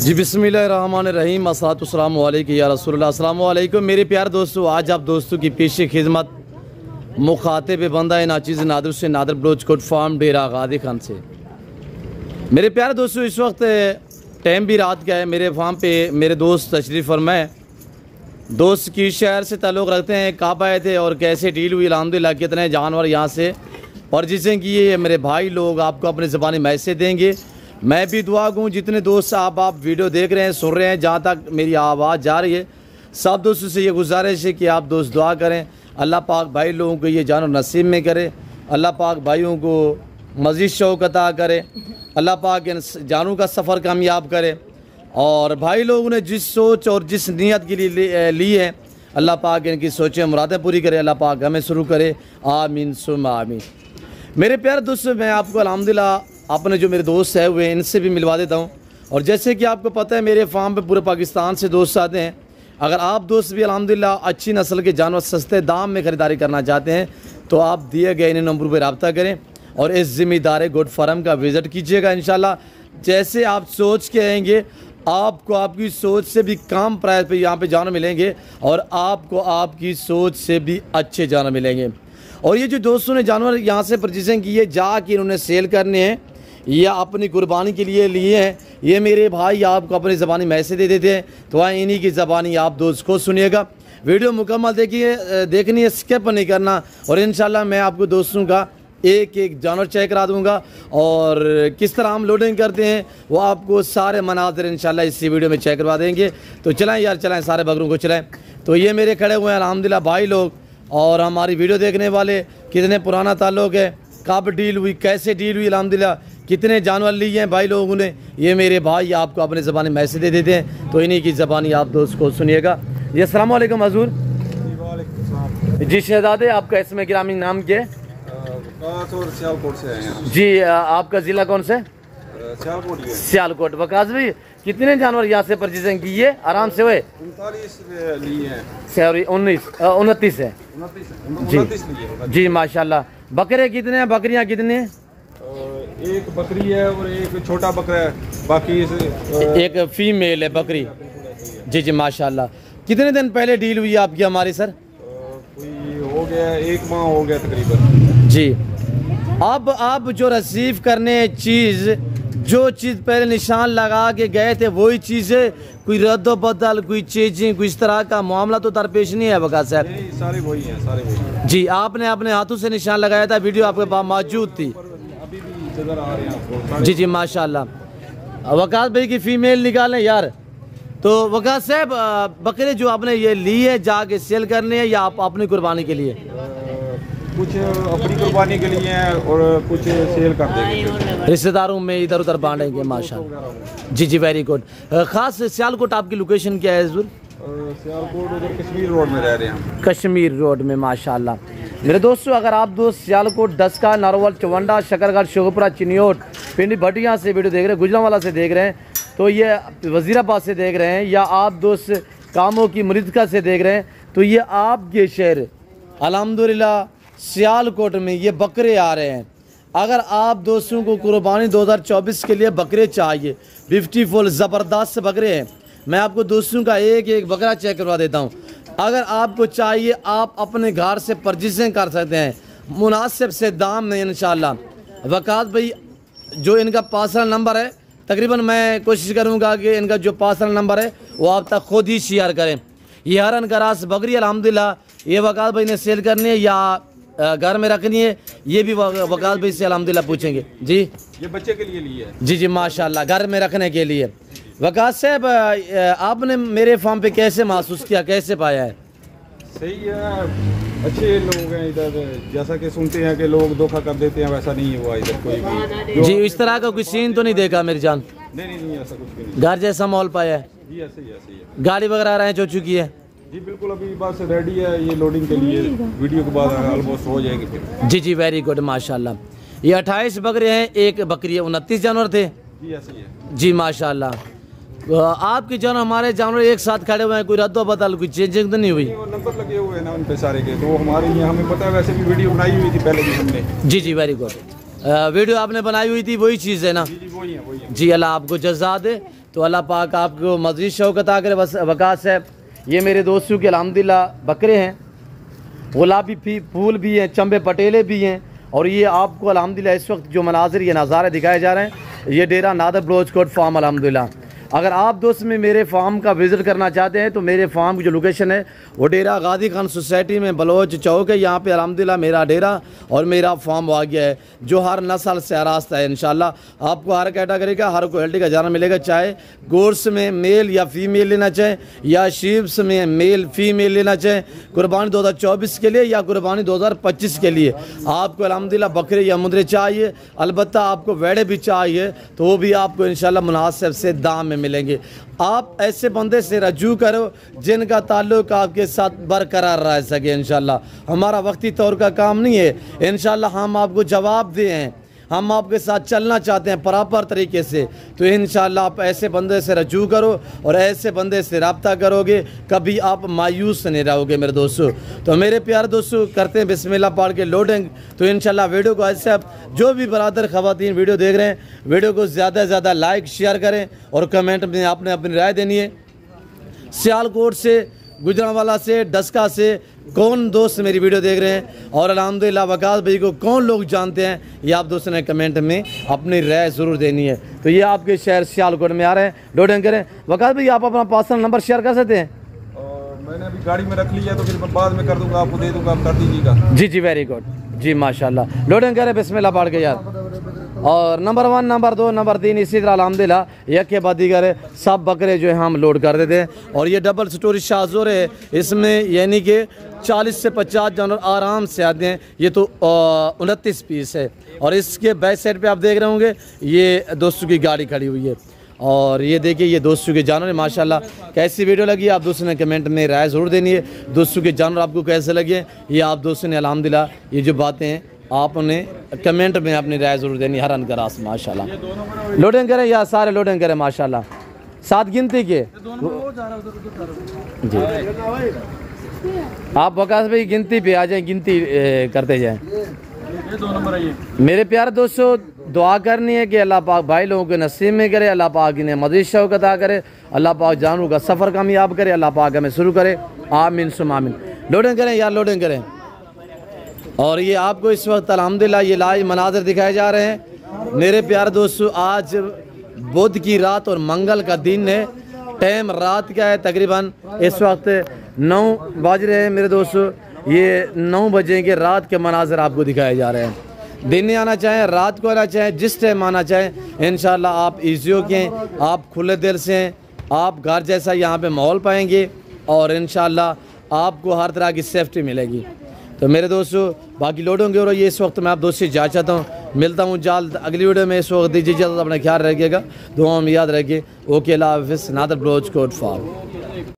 जी बिस्मिल्लाहिर्रहमानिर्रहीम अस्सलातुस्सलामु अलैका या रसूलुल्लाह। अस्सलामु अलैकुम मेरे प्यारे दोस्तों। आज आप दोस्तों की पेश खिदमत मुखातिब बंदा नाचीज़ नादर से नादर बलोच कोट फार्म डेरा गादी खान से। मेरे प्यारे दोस्तों, इस वक्त टाइम भी रात का है। मेरे फार्म पे मेरे दोस्त तशरीफ़ फरमाए। दोस्त की शहर से ताल्लुक़ रखते हैं, कब आए थे और कैसे डील हुई, अल्हम्दुलिल्लाह कितने जानवर यहाँ से और जिसे कि ये मेरे भाई लोग आपको अपने ज़बानी मैसेज देंगे। मैं भी दुआ दूँ जितने दोस्त आप वीडियो देख रहे हैं, सुन रहे हैं, जहाँ तक मेरी आवाज़ जा रही है, सब दोस्तों से ये गुजारिश है कि आप दोस्त दुआ करें। अल्लाह पाक भाई लोगों को ये जानवर नसीब में करे, अल्लाह पाक भाइयों को मज़ीद शौक़ अता करे, अल्लाह पाक इन जानों का सफ़र कामयाब करे। और भाई लोगों ने जिस सोच और जिस नीयत के लिए ली है, अल्लाह पाक इनकी सोचें मुरादें पूरी करे, अल्लाह पाक हमें शुरू करे, आमीन सुम्मा आमीन। मेरे प्यारे दोस्तों, मैं आपको अल्हम्दुलिल्लाह अपने जो मेरे दोस्त हैं हुए इनसे भी मिलवा देता हूँ। और जैसे कि आपको पता है मेरे फार्म पे पूरे पाकिस्तान से दोस्त आते हैं। अगर आप दोस्त भी अल्हम्दुलिल्लाह अच्छी नस्ल के जानवर सस्ते दाम में ख़रीदारी करना चाहते हैं तो आप दिए गए इन नंबर पर रब्ता करें और इस ज़िम्मेदार गोट फार्म का विज़िट कीजिएगा। इंशाल्लाह जैसे आप सोच के आएंगे आपको आपकी सोच से भी कम प्राइस पे यहाँ पे जानवर मिलेंगे और आपको आपकी सोच से भी अच्छे जानवर मिलेंगे। और ये जो दोस्तों ने जानवर यहाँ से परचेजिंग की है, जाके इन्होंने सेल करने हैं या अपनी कुर्बानी के लिए लिए हैं, ये मेरे भाई आपको अपनी ज़बानी मैसेज दे देते हैं। तो आए इन्हीं की ज़बानी आप दोस्त को सुनिएगा। वीडियो मुकम्मल देखिए, देखनी है, स्किप नहीं करना। और इंशाल्लाह मैं आपको दोस्तों का एक एक जानवर चेक करा दूंगा और किस तरह हम लोडिंग करते हैं वो आपको सारे मनाज़िर इंशाल्लाह इसी वीडियो में चेक करवा देंगे। तो चलाएं यार, चलाएं, सारे बकरों को चलाएं। तो ये मेरे खड़े हुए हैं अल्हम्दुलिल्लाह भाई लोग और हमारी वीडियो देखने वाले, कितने पुराना ताल्लुक़ है, कब डील हुई, कैसे डील हुई, अल्हम्दुलिल्लाह कितने जानवर लिए हैं भाई लोगों ने, ये मेरे भाई आपको अपने ज़बानी मैसेज दे देते हैं। तो इन्हीं की ज़बानी आप दोस्त को सुनिएगा। जी अस्सलाम वालेकुम हज़ूर। जी शहजादे, आपका इसमें गिरामी नाम क्या है? सियालकोट से हैं। जी आपका ज़िला कौन से? सियालकोट। वकास भाई कितने जानवर यहाँ से परचेजिंग की है? आराम से हुए 39 लिए हैं। 29 है जी जी माशाल्लाह। बकरे कितने हैं, बकरियाँ कितने हैं? एक बकरी है और एक छोटा बकरा है, बाकी एक फीमेल है बकरी। जी जी माशाल्लाह। कितने दिन पहले डील हुई आपकी हमारी सर? कोई हो गया 1 माह हो गया तकरीबन जी। अब आप जो रिसीव करने चीज़, जो चीज़ पहले निशान लगा के गए थे वही चीज़ें, कोई रद्द बदल, कोई चेंजिंग, कोई इस तरह का मामला तो दरपेश नहीं है वकास साहब? सारे वही हैं, सारे वही हैं। जी आपने अपने हाथों से निशान लगाया था, वीडियो आपके पास मौजूद थी। अभी भी नजर आ रहे हैं आपको। जी जी माशाल्लाह। वकास भाई की फ़ीमेल निकालें यार। तो वकास साहब बकरे जो आपने ये ली है जाके सेल करने हैं या आप अपनी कुर्बानी के लिए? कुछ अपनी कुर्बानी के लिए हैं और कुछ सेल कर देंगे, रिश्तेदारों में इधर उधर बांटेंगे माशाल्लाह। जी जी वेरी गुड। ख़ास सियालकोट आपकी लोकेशन क्या है हज़ूर? सियालकोट उधर कश्मीर रोड में रह रहे हैं। कश्मीर रोड में माशाल्लाह। मेरे दोस्तों, अगर आप दोस्त सियालकोट, डस्का, नारोवाल, चवंडा, शकरगढ़, शोगपुरा, चिनियोट, पिंडी भटिया से वीडियो देख रहे हैं, गुजरांवाला से देख रहे हैं, तो ये वज़ीराबाद से देख रहे हैं, या आप दोस्त कामों की मुरीदका से देख रहे हैं, तो ये आपके शहर अल्हम्दुलिल्लाह सियालकोट में ये बकरे आ रहे हैं। अगर आप दोस्तों को कुर्बानी 2024 के लिए बकरे चाहिए, ब्यूटीफुल ज़बरदस्त बकरे हैं, मैं आपको दोस्तों का एक एक बकरा चेक करवा देता हूँ। अगर आपको चाहिए आप अपने घर से परचेजिंग कर सकते हैं मुनासिब से दाम में इंशाल्लाह। वकास भाई जो इनका पर्सनल नंबर है, तकरीबन मैं कोशिश करूँगा कि इनका जो पर्सनल नंबर है वो आप तक खुद ही शेयर करें। ये हरन करास बकरी अल्हम्दुलिल्लाह ये वकास भाई ने सेल करनी है या घर में रखनी है, ये भी वकास भाई से अल्हम्दुलिल्लाह पूछेंगे। जी ये बच्चे के लिए ली है। जी जी माशाल्लाह, घर में रखने के लिए। वकास साहब आपने मेरे फार्म पे कैसे महसूस किया, कैसे पाया है? सही है, अच्छे लोग हैं इधर। जैसा कि सुनते हैं कि लोग धोखा कर देते हैं, वैसा नहीं हुआ इधर कोई भी। जी इस तरह का कोई सीन तो नहीं देखा मेरी जान? नहीं ऐसा कुछ भी नहीं। घर जैसा माहौल पाया है? जी ऐसे ही है। गाड़ी वगैरह अरेंज हो चुकी है? जी बिल्कुल, अभी बस रेडी है ये लोडिंग के लिए। वीडियो के बाद ऑलमोस्ट हो जाएगी फिर। जी जी वेरी गुड माशाल्लाह। ये 28 बकरे हैं, एक बकरी है, 29 जानवर थे। जी ऐसे ही है। जी माशाल्लाह। आपके जानवर हमारे जानवर एक साथ खड़े हुए हैं, कोई रद्द बदल, कोई चेंजिंग तो नहीं हुई? नंबर लगे हुए हैं ना उन पे सारे के, तो हमारे ये हमें पता है। वैसे भी वीडियो बनाई हुई थी पहले भी हमने। जी जी वेरी गुड। वीडियो आपने बनाई हुई थी वही चीज़ है ना? जी वही है। जी अल्लाह आपको जज़ा दे। तो तो अल्लाह पाक आपको मज़ीद शौकत करे। बस वकास साहब, ये मेरे दोस्तों के अल्हम्दुलिल्लाह बकरे हैं, गुलाबी फूल भी हैं, चंबे पटेले भी हैं। और ये आपको अल्हम्दुलिल्लाह इस वक्त जो मनाजिर ये नज़ारे दिखाए जा रहे हैं, ये डेरा नादर बलोच कोट फार्म अल्हम्दुलिल्लाह। अगर आप दोस्त में मेरे फार्म का विज़िट करना चाहते हैं तो मेरे फार्म की जो लोकेशन है वो डेरा गादी खान सोसाइटी में बलोच चौक है। यहाँ पे अल्हम्दुलिल्लाह मेरा डेरा और मेरा फार्म आ गया है, जो हर नस्ल से आरास्ता है। इंशाल्लाह आपको हर कैटेगरी का, हर क्वालिटी का जानवर मिलेगा, चाहे गोर्स में मेल या फीमेल लेना चाहें, या शीप्स में मेल फीमेल लेना चाहें, कुर्बानी 2024 के लिए या कुर्बानी 2025 के लिए। आपको अल्हम्दुलिल्लाह बकरे या मुद्रे चाहिए, अलबत्ता आपको वेड़े भी चाहिए, तो वो भी आपको इंशाल्लाह मुनासिब से दाम में मिलेंगे। आप ऐसे बंदे से रजू करो जिनका ताल्लुक आपके साथ बरकरार रह सके। इंशाल्लाह हमारा वक्ती तौर का काम नहीं है, इंशाल्लाह हम आपको जवाब दें, हम आपके साथ चलना चाहते हैं प्रॉपर तरीके से। तो इंशाल्लाह आप ऐसे बंदे से रजू करो और ऐसे बंदे से रब्ता करोगे, कभी आप मायूस नहीं रहोगे मेरे दोस्तों। तो मेरे प्यारे दोस्तों, करते हैं बिस्मिल्लाह पढ़ के लोडिंग। तो इंशाल्लाह वीडियो को ऐसे आप जो भी बरादर ख़वातीन वीडियो देख रहे हैं, वीडियो को ज़्यादा से ज़्यादा लाइक शेयर करें और कमेंट में आपने अपनी राय देनी है। सियालकोट से, गुजरांवाला से, डस्का से कौन दोस्त मेरी वीडियो देख रहे हैं और अल्हम्दुलिल्लाह वकास भाई को कौन लोग जानते हैं, ये आप दोस्तों ने कमेंट में अपनी राय ज़रूर देनी है। तो ये आपके शहर सियालकोट में आ रहे हैं, लोडिंग करें। वकास भाई आप अपना पर्सनल नंबर शेयर कर सकते हैं? मैंने अभी गाड़ी में रख लिया, तो फिर मैं बाद में कर दूंगा, आपको दे दूंगा, आप कर दीजिएगा। जी जी, वेरी गुड जी, माशाल्लाह। लोडिंग करें, बिस्मिल्लाह पढ़ के यार। और नंबर 1, नंबर 2, नंबर 3 इसी तरह अल्हम्दुलिल्लाह एक के बाद दीगर सब बकरे जो है हम लोड कर देते हैं। और ये डबल स्टोरी शाहजोर है, इसमें यानी कि 40 से 50 जानवर आराम से आते हैं। ये तो 29 पीस है। और इसके बैक साइड पे आप देख रहे होंगे ये दोस्तों की गाड़ी खड़ी हुई है। और ये देखिए ये दोस्तों के जानवर माशाल्लाह। कैसी वीडियो लगी आप दोस्तों ने कमेंट में राय ज़रूर देनी है। दोस्तों के जानवर आपको कैसे लगे, ये आप दोस्तों ने अल्हम्दुलिल्लाह ये जो बातें हैं आपने कमेंट में अपनी राय ज़रूर देनी। हर अनकरास माशाल्लाह। लोडिंग करें या सारे लोडिंग करें माशाल्लाह, साथ गिनती के जी। आप वकास भाई गिनती पे आ जाएं, गिनती करते जाएं। मेरे प्यारे दोस्तों, दुआ करनी है कि अल्लाह पाक भाई लोगों के नसीब में करे, अल्लाह पाक इन्हें मज़ीद शौक़ अता करे, अल्लाह पाक जानवरों का सफ़र कामयाब करे, अल्लाह पाक हमें शुरू करे, आमीन सुम आमीन। लोडिंग करें यार, लोडिंग करें। और ये आपको इस वक्त अल्हम्दुलिल्लाह ये लाइव मनाज़िर दिखाए जा रहे हैं। मेरे प्यारे दोस्तों, आज बुध की रात और मंगल का दिन है। टाइम रात का है, तकरीबन इस वक्त 9 बज रहे हैं मेरे दोस्तों। ये 9 बजे के रात के मनाज़िर आपको दिखाए जा रहे हैं। दिन में आना चाहें, रात को आना चाहें, जिस टाइम आना चाहें, इंशाल्लाह आप ईज़ियों के, आप खुले दिल से हैं, आप घर जैसा यहाँ पे माहौल पाएंगे और इंशाल्लाह आपको हर तरह की सेफ्टी मिलेगी। तो मेरे दोस्तों, बाकी लोडों के और ये इस वक्त मैं आप दोस्तों से जा चाहता हूँ, मिलता हूँ जल्द अगली वीडियो में। इस वक्त दीजिए इजाज़त, अपना ख्याल रखिएगा, दुआ में याद रखिए। ओके, अल्लाह हाफ़िज़। नादर बलोच कोट फार्म।